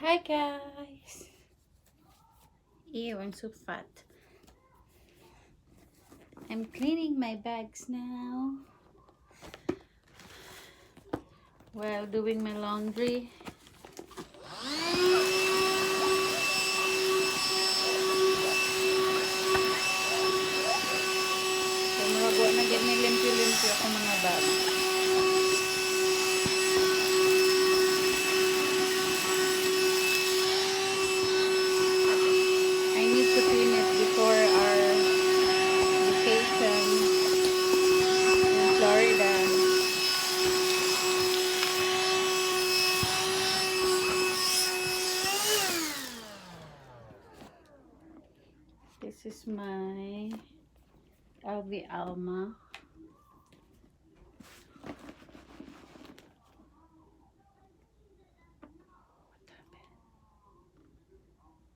Hi guys! Ew, I'm so fat. I'm cleaning my bags now while doing my laundry. So, marago na din may limpyo-limpyo ako mga bags. I need to clean it before our vacation in Florida. This is my LV Alma.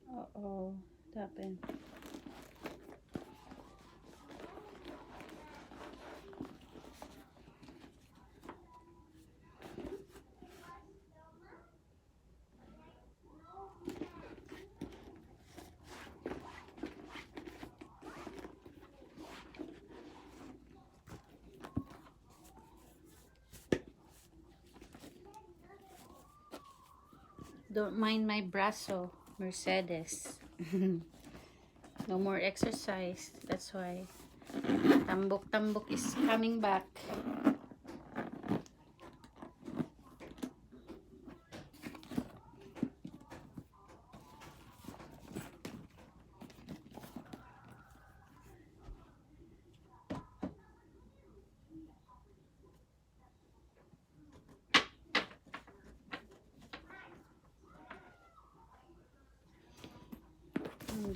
Uh-oh, what happened? Don't mind my braso, Mercedes. No more exercise. That's why tambok is coming back.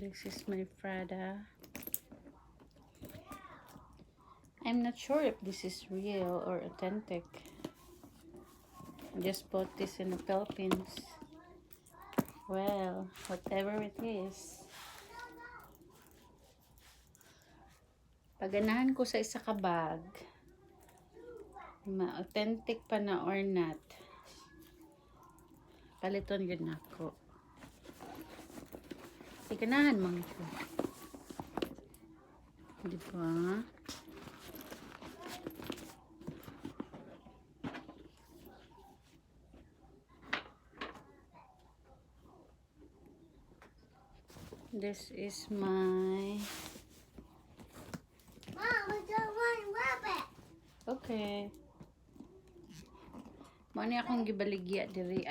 This is my Prada. I'm not sure if this is real or authentic. I just bought this in the Philippines. Well, whatever it is. Paganahan ko sa isa ka bag, ma-authentic pa na or not, paliton yun ako. Ganahan man ko. Diba? This is my... Mom, we don't want rabbit. Okay. Mao ni akong gibaligya diri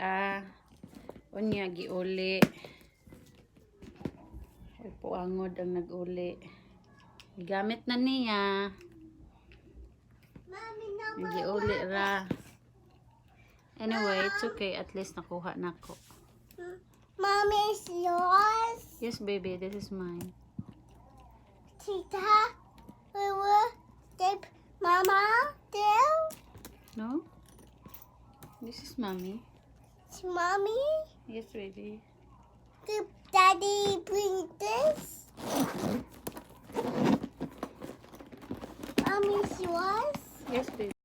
unya giuli. Ay puangod ang nag-uli. Gigamit na niya. Mommy, no Giuli ra. Anyway, it's okay. At least nakuha na ko. Mommy, is yours. Yes, baby. This is mine. Tita, we will take Mama there. No? This is mommy. It's Mommy. Yes, baby. Did Daddy bring this? Mommy's yours. Yes, baby.